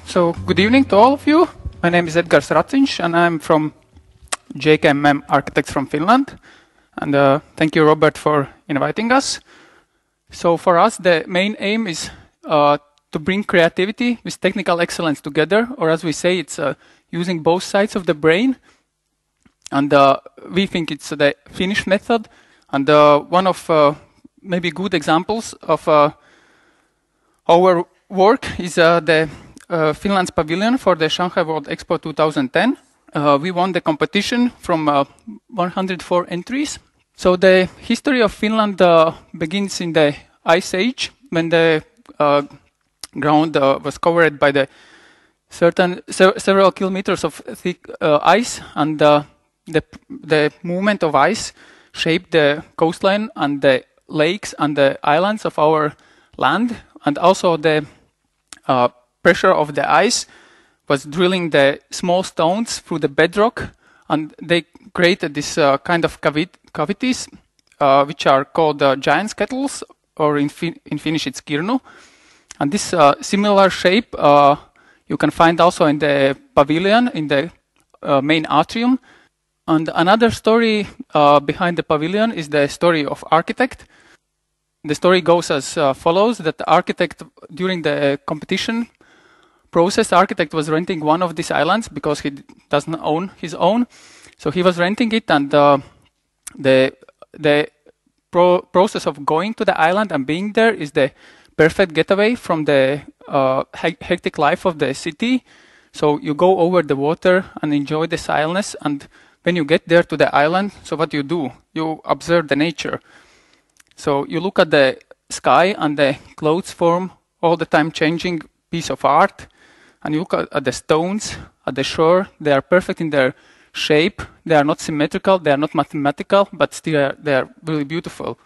So, good evening to all of you. My name is Edgar Racins, and I'm from JKMM Arkitekter from Finland. And thank you, Robert, for inviting us. So, for us, the main aim is to bring creativity with technical excellence together, or as we say, it's using both sides of the brain. And we think it's the Finnish method. And one of maybe good examples of our work is the Finland's pavilion for the Shanghai World Expo 2010. We won the competition from 104 entries. So the history of Finland begins in the Ice Age, when the ground was covered by the several kilometers of thick ice, and the movement of ice shaped the coastline and the lakes and the islands of our land, and also the pressure of the ice was drilling the small stones through the bedrock, and they created this kind of cavities, which are called giant's kettles, or in Finnish it's kirnu. And this similar shape you can find also in the pavilion, in the main atrium. And another story behind the pavilion is the story of architect. The story goes as follows: that the architect, during the competition process, the architect was renting one of these islands because he doesn't own his own. So he was renting it, and the process of going to the island and being there is the perfect getaway from the hectic life of the city. So you go over the water and enjoy the silence, and when you get there to the island, so what you do? You observe the nature. So you look at the sky, and the clouds form all the time changing piece of art, and you look at the stones at the shore. They are perfect in their shape. They are not symmetrical, they are not mathematical, but still they are really beautiful.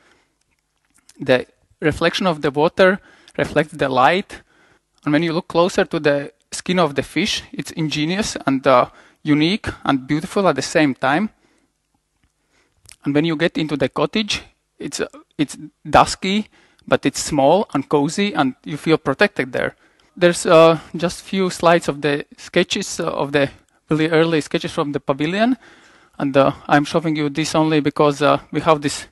The reflection of the water reflects the light, and when you look closer to the skin of the fish, it's ingenious and unique and beautiful at the same time. And when you get into the cottage, it's dusky, but it's small and cozy, and you feel protected there. There's just few slides of the sketches of the really early sketches from the pavilion, and I'm showing you this only because we have this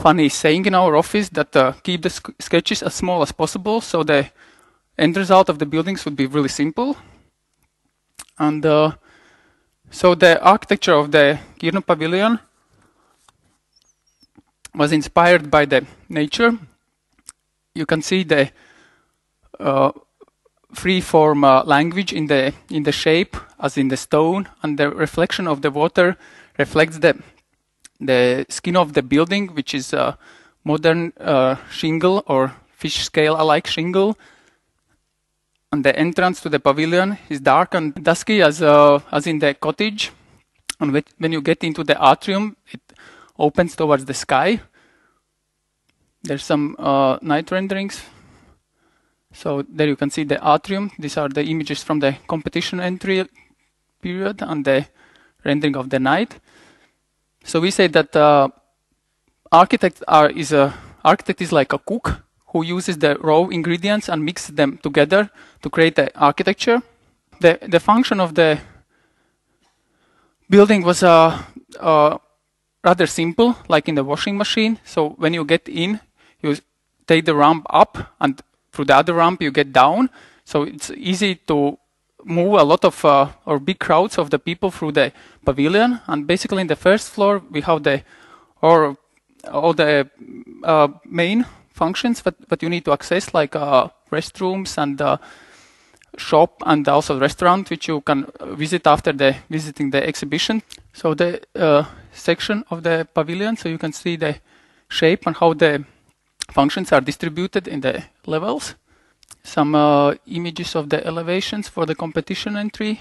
funny saying in our office that keep the sketches as small as possible, so the end result of the buildings would be really simple. And so the architecture of the Kirnu Pavilion was inspired by the nature. You can see the free-form language in the shape, as in the stone, and the reflection of the water reflects the skin of the building, which is a modern shingle or fish scale-alike shingle. And the entrance to the pavilion is dark and dusky as in the cottage. And when you get into the atrium, it opens towards the sky. There's some night renderings. So there you can see the atrium. These are the images from the competition entry period and the rendering of the night. So we say that architect is like a cook who uses the raw ingredients and mixes them together to create the architecture. The function of the building was rather simple, like in the washing machine. So when you get in, you take the ramp up, and through the other ramp you get down. So it's easy to move a lot of or big crowds of the people through the pavilion. And basically in the first floor we have all the main functions that you need to access, like restrooms and shop, and also restaurant, which you can visit after visiting the exhibition. So the section of the pavilion, so you can see the shape and how the functions are distributed in the levels. Some images of the elevations for the competition entry.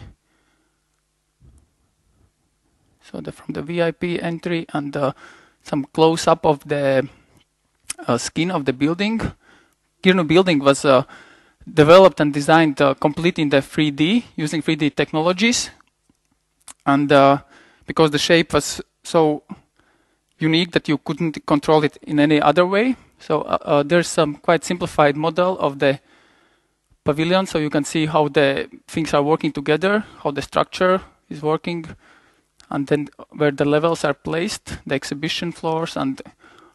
So from the VIP entry, and some close-up of the skin of the building. Kirnu building was developed and designed completely in the 3D, using 3D technologies. And because the shape was so unique that you couldn't control it in any other way, so there's some quite simplified model of the pavilion, so you can see how the things are working together, how the structure is working, and then where the levels are placed, the exhibition floors, and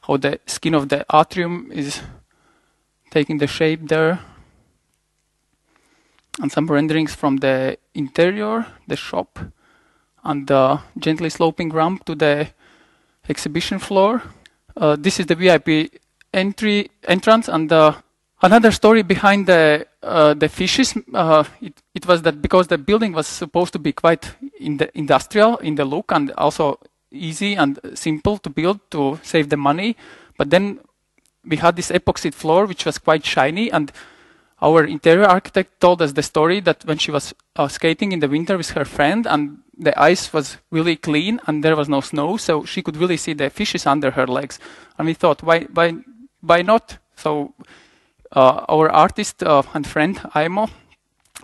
how the skin of the atrium is taking the shape there. And some renderings from the interior, the shop, and the gently sloping ramp to the exhibition floor. This is the VIP entrance, and another story behind the fishes. It was that because the building was supposed to be quite industrial in the look and also easy and simple to build to save the money, but then we had this epoxy floor which was quite shiny, and our interior architect told us the story that when she was skating in the winter with her friend, and the ice was really clean and there was no snow, so she could really see the fishes under her legs. And we thought, why not? So our artist and friend Aimo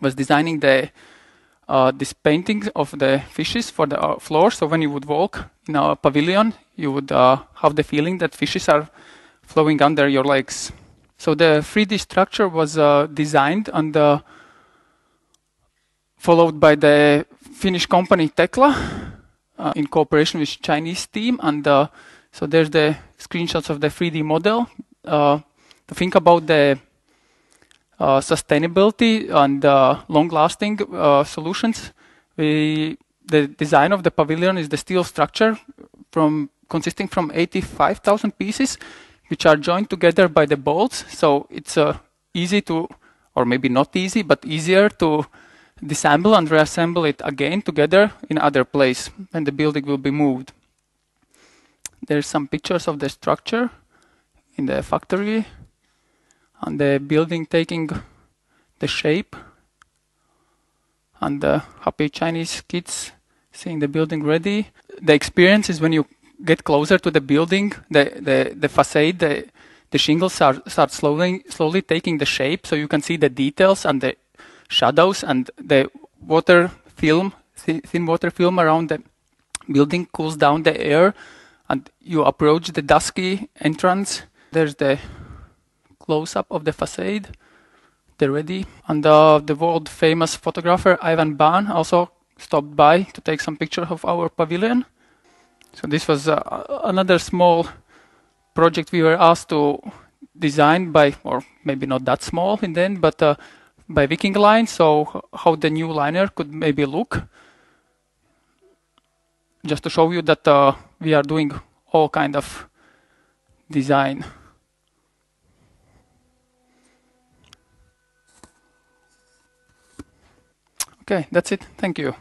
was designing this painting of the fishes for the floor. So when you would walk in our pavilion, you would have the feeling that fishes are flowing under your legs. So the 3D structure was designed and followed by the Finnish company Tekla in cooperation with Chinese team. And so there's the screenshots of the 3D model. To think about the sustainability and long-lasting solutions, the design of the pavilion is the steel structure consisting from 85,000 pieces, which are joined together by the bolts. So it's easy to, or maybe not easy, but easier to disassemble and reassemble it again together in other place when the building will be moved. There's some pictures of the structure in the factory and the building taking the shape, and the happy Chinese kids seeing the building ready. The experience is when you get closer to the building, the facade, the shingles start slowly taking the shape, so you can see the details and the shadows, and the water film, thin water film around the building cools down the air, and you approach the dusky entrance. There's the close-up of the facade. They're ready. And the world famous photographer Ivan Ban also stopped by to take some pictures of our pavilion. So this was another small project we were asked to design by, or maybe not that small in the end, but by Viking Line. So how the new liner could maybe look. Just to show you that we are doing all kind of design. Okay, that's it. Thank you.